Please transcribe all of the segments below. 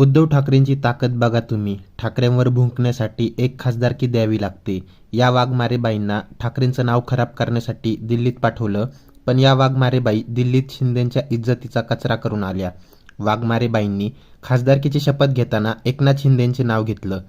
उद्धव ठाकरेंची ताकद बघा तुम्ही. ठाकरेंवर भुंकण्यासाठी एक खासदारकी द्यावी लागते. या वाघमारेबाईंना ठाकरेंचं नाव खराब करण्यासाठी दिल्लीत पाठवलं, पण या वाघमारेबाई दिल्लीत शिंदेंच्या इज्जतीचा कचरा करून आल्या. वाघमारेबाईंनी खासदारकीची शपथ घेताना एकनाथ शिंदेंचे नाव घेतलं.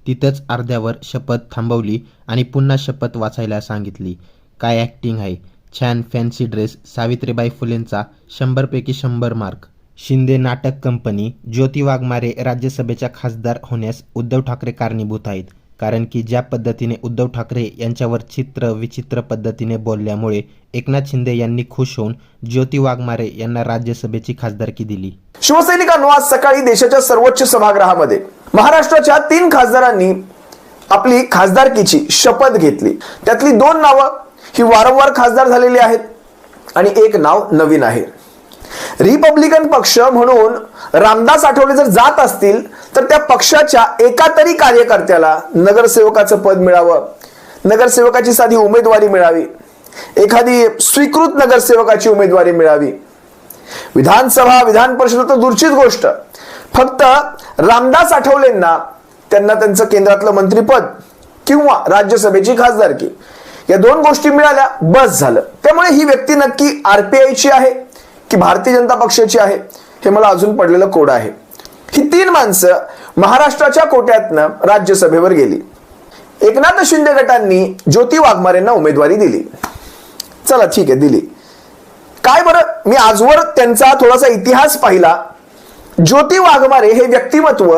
तिथंच अर्ध्यावर शपथ थांबवली आणि पुन्हा शपथ वाचायला सांगितली. काय ॲक्टिंग आहे. छान फॅन्सी ड्रेस. सावित्रीबाई फुलेंचा 100 पैकी 100 मार्क. शिंदे नाटक कंपनी. ज्योती वाघमारे राज्यसभेच्या खासदार होण्यास उद्धव ठाकरे कारणीभूत आहेत. कारण की ज्या पद्धतीने उद्धव ठाकरे यांच्यावर चित्र विचित्र पद्धतीने बोलल्यामुळे एकनाथ शिंदे यांनी खुश होऊन ज्योती वाघमारे यांना राज्यसभेची खासदारकी दिली. शिवसैनिकांनो, आज सकाळी देशाच्या सर्वोच्च सभागृहामध्ये महाराष्ट्राच्या 3 खासदारांनी आपली खासदारकीची शपथ घेतली. त्यातली 2 नावं ही वारंवार खासदार झालेली आहेत आणि एक नाव नवीन आहे. रिपब्लिकन पक्ष म्हणून रामदास आठवले जर जात असतील तर त्या पक्षाच्या एका तरी कार्यकर्त्याला नगरसेवकाचं पद मिळावं, नगरसेवकाची साधी उमेदवारी मिळावी, एखादी स्वीकृत नगरसेवकाची उमेदवारी मिळावी. विधानसभा विधान परिषद तर दूरचीच गोष्ट, फक्त रामदास आठवलेंना त्यांना त्यांचं केंद्रातलं मंत्रिपद किंवा राज्यसभेची खासदारकी या 2 गोष्टी मिळाल्या बस झालं. त्यामुळे ही व्यक्ती नक्की आरपीआयची आहे की भारतीय जनता पक्षाची आहे हे मला अजून पडलेलं कोड आहे. ही 3 माणसं महाराष्ट्राच्या कोट्यातनं राज्यसभेवर गेली. एकनाथ शिंदे गटांनी ज्योती वाघमारेंना उमेदवारी दिली. चला ठीक आहे, दिली. काय बरं, मी आजवर त्यांचा थोडासा इतिहास पाहिला. ज्योती वाघमारे हे व्यक्तिमत्व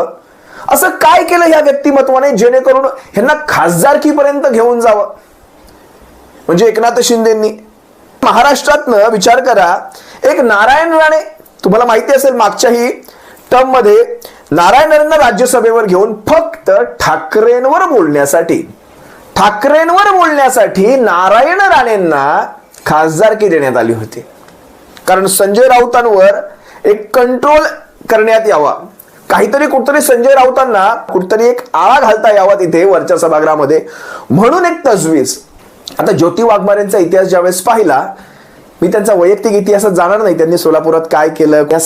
असं काय केलं ह्या व्यक्तिमत्वाने जेणेकरून ह्यांना खासदारकीपर्यंत घेऊन जावं. म्हणजे एकनाथ शिंदेंनी महाराष्ट्रातनं विचार करा, एक नारायण राणे, तुम्हाला माहिती असेल मागच्याही टर्म मध्ये नारायण राणेंना राज्यसभेवर घेऊन फक्त ठाकरेंवर बोलण्यासाठी नारायण राणेंना खासदारकी देण्यात आली होती. कारण संजय राऊतांवर एक कंट्रोल करण्यात यावा, कुठतरी संजय राऊतांना कुठतरी एक आळा घालता यावा तिथे वरच्या सभागृहामध्ये, म्हणून एक तजवीज. आता ज्योती वाघमारेंचा इतिहास ज्यावेळेस पाहिला, मी त्यांचा वैयक्तिक इतिहासात जाणार नाही, त्यांनी सोलापुरात काय केलं ह्या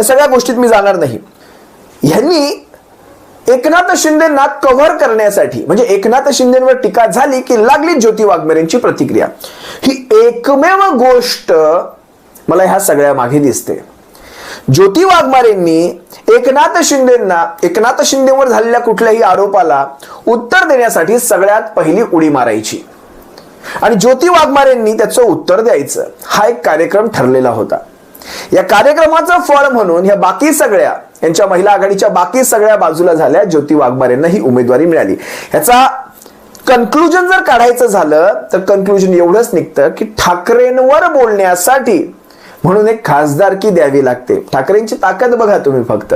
सगळ्या गोष्टीत मी जाणार नाही. ह्यांनी एकनाथ शिंदेंना कव्हर करण्यासाठी, म्हणजे एकनाथ शिंदेंवर टीका झाली की लागली ज्योती वाघमारेंची प्रतिक्रिया. ही एकमेव गोष्ट मला ह्या सगळ्या मागे दिसते. ज्योती वाघमारेंनी एकनाथ शिंदेवर झालेल्या कुठल्याही आरोपाला उत्तर देण्यासाठी सगळ्यात पहिली उडी मारायची आणि ज्योती वाघमारेंनी त्याचं उत्तर द्यायचं. हा एक कार्यक्रम ठरलेला होता. या कार्यक्रमाचं फळ म्हणून ह्या बाकी सगळ्या यांच्या महिला आघाडीच्या बाकी सगळ्या बाजूला झाल्या. ज्योती वाघमारेंना ही उमेदवारी मिळाली. ह्याचा कन्क्लुजन जर काढायचं झालं तर कन्क्लुजन एवढंच निघतं की ठाकरेंवर बोलण्यासाठी म्हणून एक खासदारकी द्यावी लागते. ठाकरेंची ताकद बघा तुम्ही, फक्त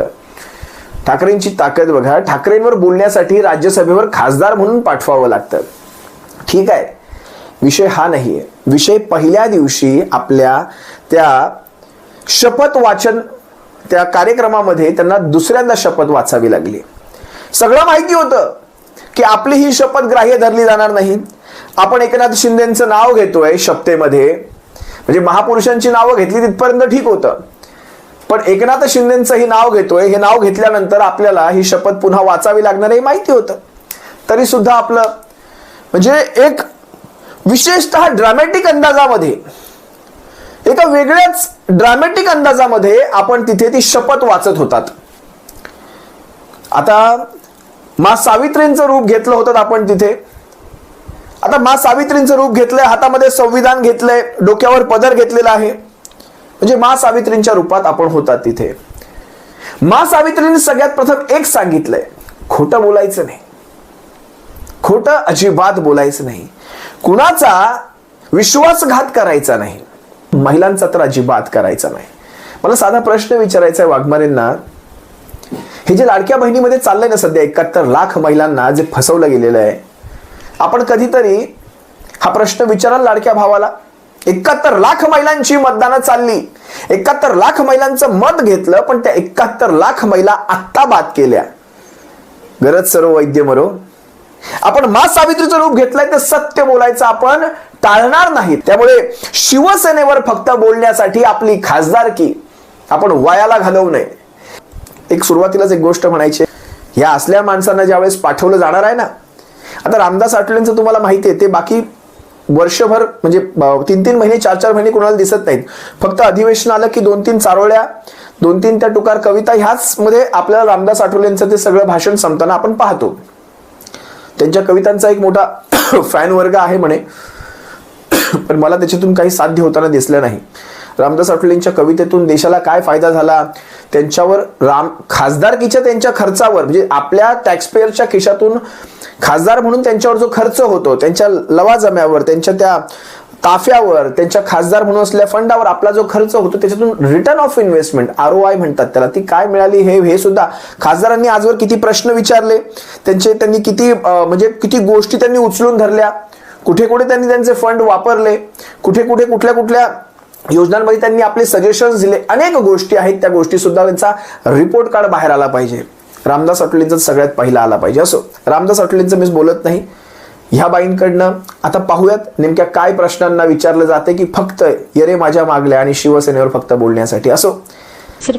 ठाकरेंची ताकद बघा. ठाकरेंवर बोलण्यासाठी राज्यसभेवर खासदार म्हणून पाठवावं लागतं. ठीक आहे, विषय हा नाहीये. विषय पहिल्या दिवशी आपल्या त्या शपथ वाचन त्या कार्यक्रमामध्ये त्यांना दुसऱ्यांदा शपथ वाचावी लागली. सगळं माहिती होतं की आपली ही शपथ ग्राह्य धरली जाणार नाही. आपण एकनाथ शिंदेंचं नाव घेतोय शपथेमध्ये, म्हणजे महापुरुषांची नावं घेतली तिथपर्यंत ठीक होतं, पण एकनाथ शिंदेंचं ही नाव घेतोय. हे नाव घेतल्यानंतर आपल्याला ही शपथ पुन्हा वाचावी लागणार हे माहिती होतं. तरी सुद्धा आपलं म्हणजे एक विशेषतः ड्रामॅटिक अंदाजामध्ये, एका वेगळ्याच ड्रामॅटिक अंदाजामध्ये आपण तिथे ती शपथ वाचत होतात. आता मा सावित्रींचं रूप घेतलं होतं आपण तिथे. आता मा सावित्रींचं रूप घेतलंय, हातामध्ये संविधान घेतलंय, डोक्यावर पदर घेतलेला आहे, म्हणजे मा सावित्रींच्या रूपात आपण होतात तिथे. मा सावित्रींनी सगळ्यात प्रथम एक सांगितलंय, खोटं बोलायचं नाही, खोटं अजिबात बोलायचं नाही, कुणाचा विश्वासघात करायचा नाही, महिलांचा तर अजिबात करायचा नाही. मला साधा प्रश्न विचारायचा आहे वाघमारेंना. हे जे लाडक्या बहिणीमध्ये चाललंय ना सध्या, 71 लाख महिलांना जे फसवलं गेलेलं आहे, आपण कधीतरी हा प्रश्न विचाराल लाडक्या भावाला? 71 लाख महिलांची मतदानं चालली, 71 लाख महिलांचं मत घेतलं, पण त्या 71 लाख महिला आत्ता बाद केल्या. गरज सर्व वैद्य मरो. आपण मा सावित्रीचं रूप घेतलंय ते सत्य बोलायचं आपण टाळणार नाही. त्यामुळे शिवसेनेवर फक्त बोलण्यासाठी आपली खासदारकी आपण वायाला घालवू नये. एक सुरुवातीलाच एक गोष्ट म्हणायची, या असल्या माणसांना ज्यावेळेस पाठवलं जाणार आहे ना, आता रामदास आठवलेंचं तुम्हाला माहिती आहे, ते बाकी वर्षभर म्हणजे 3-3 महिने 4-4 महिने कोणाला दिसत नाहीत. फक्त अधिवेशन आलं की 2-3 चारोळ्या, 2-3 त्या टुकार कविता, ह्याच मध्ये आपल्याला रामदास आठवलेंचं ते सगळं भाषण संपताना आपण पाहतो. त्यांच्या कवितांचा एक मोठा फॅन वर्ग आहे म्हणे, पण मला त्याच्यातून काही साध्य होताना दिसलं नाही. रामदास आठवलेंच्या कवितेतून देशाला काय फायदा झाला, त्यांच्यावर खासदारकीच्या त्यांच्या खर्चावर, म्हणजे आपल्या टॅक्सपेयरच्या खिशातून खासदार म्हणून त्यांच्यावर जो खर्च होतो, त्यांच्या लवाजम्यावर, त्यांच्या त्या ताफ्यावर, त्यांच्या खासदार म्हणून असलेल्या फंडावर आपला जो खर्च होतो, त्याच्यातून रिटर्न ऑफ इन्व्हेस्टमेंट ROI म्हणतात त्याला, ती काय मिळाली हे सुद्धा खासदारांनी आजवर किती प्रश्न विचारले, त्यांनी किती म्हणजे किती गोष्टी त्यांनी उचलून धरल्या, कुठे कुठे त्यांनी त्यांचे फंड वापरले, कुठे कुठे कुठल्या योजनांमध्ये त्यांनी आपले सजेशन्स दिले, अनेक गोष्टी आहेत. त्या गोष्टी सुद्धा त्यांचा रिपोर्ट कार्ड बाहेर आला पाहिजे. रामदास आठवलेंचा सगळ्यात पहिला आला पाहिजे. असो, रामदास आठवलेंचं मी बोलत नाही. ह्या बाईंकडनं आता पाहूयात नेमक्या काय प्रश्नांना विचारलं जाते की फक्त येरे माझ्या मागल्या आणि शिवसेनेवर फक्त बोलण्यासाठी. असो सर,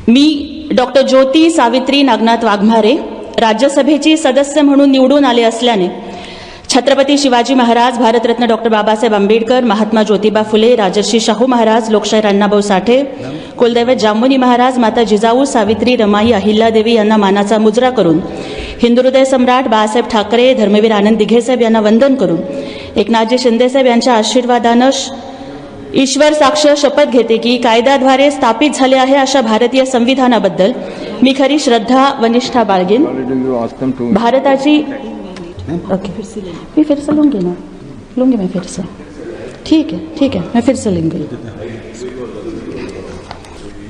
मी डॉक्टर ज्योती सावित्री नागनाथ वाघमारे राज्यसभेची सदस्य म्हणून निवडून आले असल्याने छत्रपती शिवाजी महाराज, भारतरत्न डॉक्टर बाबासाहेब आंबेडकर, महात्मा ज्योतिबा फुले, राजर्षी शाहू महाराज, लोकशाहीर अण्णाभाऊ साठे, कुलदैवत जांबुनी महाराज, माता जिजाऊ, सावित्री, रमाई, अहिल्यादेवी यांना मानाचा मुजरा करून, हिंदू हृदय सम्राट बाळासाहेब ठाकरे, धर्मवीर आनंद दिघेसाहेब यांना वंदन करून, एकनाथजी शिंदेसाहेब यांच्या आशीर्वादानं ईश्वर साक्ष शपथ घेते की कायद्याद्वारे स्थापित झाले आहे अशा भारतीय संविधानाबद्दल मी खरी श्रद्धा व निष्ठा बाळगेन. भारताची मैं फिर से लूँगी मैं फिर से. ठीक है मैं फिर से लूँगी.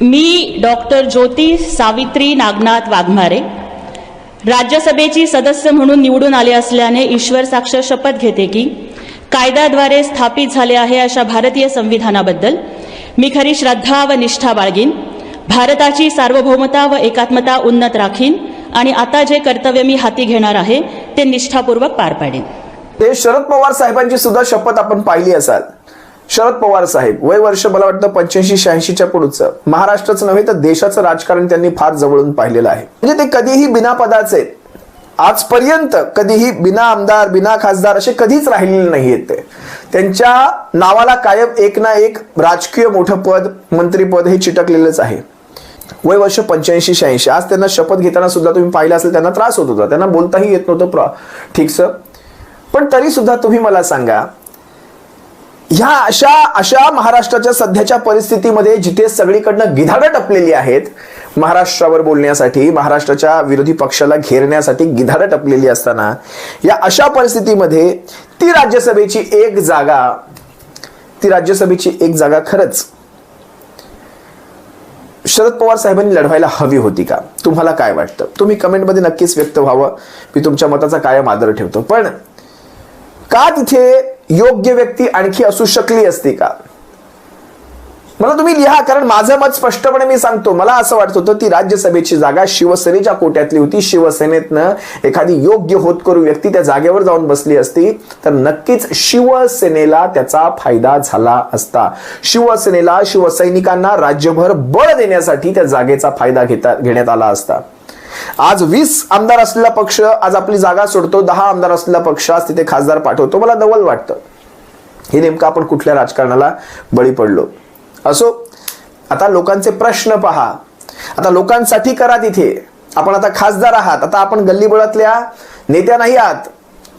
मी डॉक्टर ज्योती सावित्री नागनाथ वाघमारे राज्यसभेची सदस्य म्हणून निवडून आले असल्याने ईश्वर साक्ष शपथ घेते की कायद्याद्वारे स्थापित झाले आहे अशा भारतीय संविधानाबद्दल मी खरी श्रद्धा व निष्ठा बाळगीन. भारताची सार्वभौमता व एकात्मता उन्नत राखीन आणि आता जे कर्तव्य मी हाती घेणार आहे ते निष्ठापूर्वक पार पाडेन. ते शरद पवार साहेबांची सुद्धा शपथ आपण पाहिली असाल. शरद पवार साहेब वय वर्ष मला वाटतं 85-86च्या पुढचं, महाराष्ट्राचं नव्हे तर देशाचं राजकारण त्यांनी फार जवळून पाहिलेलं आहे. म्हणजे ते कधीही बिना पदाचे, आजपर्यंत कधीही बिना आमदार बिना खासदार असे कधीच राहिलेले नाहीयेत. ते त्यांच्या नावाला कायम एक ना एक राजकीय मोठं पद, मंत्रीपद हे चिटकलेलंच आहे. वय वर्ष 85-86. आज त्यांना शपथ घेताना सुद्धा तुम्ही पाहिलं असेल त्यांना त्रास होत होता, त्यांना बोलताही येत नव्हतं ठीकसं. पण तरी सुद्धा तुम्ही मला सांगा, ह्या अशा महाराष्ट्राच्या सध्याच्या परिस्थितीमध्ये जिथे सगळीकडनं गिधाडं टपलेली आहेत, महाराष्ट्रावर बोलण्यासाठी, महाराष्ट्राच्या विरोधी पक्षाला घेरण्यासाठी गिधाडं टपलेली असताना, या अशा परिस्थितीमध्ये ती राज्यसभेची एक जागा खरंच शरद पवार साहेबांनी लढवायला हवी होती का? तुम्हाला काय वाटतं? तुम्ही कमेंटमध्ये नक्कीच व्यक्त व्हावं. मी तुमच्या मताचा कायम आदर ठेवतो. पण का तिथे योग्य व्यक्ती आणखी असू शकली असती का? मला तुम्ही लिहा, कारण माझं मत स्पष्टपणे मी सांगतो. मला असं वाटत होतं ती राज्यसभेची जागा शिवसेनेच्या कोट्यातली होती. शिवसेनेतनं एखादी योग्य होतकरू व्यक्ती त्या जागेवर जाऊन बसली असती तर नक्कीच शिवसेनेला त्याचा फायदा झाला असता. शिवसेनेला, शिवसैनिकांना राज्यभर बळ देण्यासाठी त्या जागेचा फायदा घेण्यात आला असता. आज 20 आमदार असलेला पक्ष आज आपली जागा सोडतो, 10 आमदार असलेला पक्ष आज तिथे खासदार पाठवतो. मला नवल वाटतं. हे नेमकं आपण कुठल्या राजकारणाला बळी पडलो? असो, आता लोकांचे प्रश्न पहा. आता लोकांसाठी करा. तिथे आपण आता खासदार आहात, आता आपण गल्लीबोळातल्या नेत्या नाही आहात.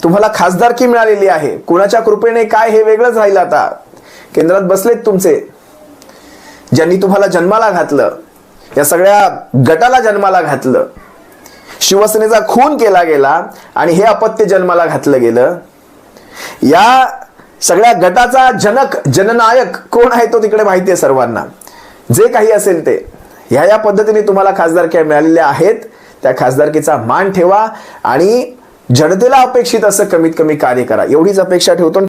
तुम्हाला खासदारकी मिळालेली आहे. कुणाच्या कृपेने काय हे वेगळंच राहिलं. आता केंद्रात बसलेत तुमचे, ज्यांनी तुम्हाला जन्माला घातलं, या सगळ्या गटाला जन्माला घातलं. शिवसेनेचा खून केला गेला आणि हे अपत्य जन्माला घातलं गेलं. या सगळ्या गटाचा जननायक कोण आहे तो तिकडे माहिती आहे सर्वांना. जे काही असेल ते ह्या पद्धतीने तुम्हाला खासदारक्या मिळालेल्या आहेत. त्या खासदारकीचा मान ठेवा आणि जनतेला अपेक्षित असं कमीत कमी कार्य करा, एवढीच अपेक्षा ठेवतो.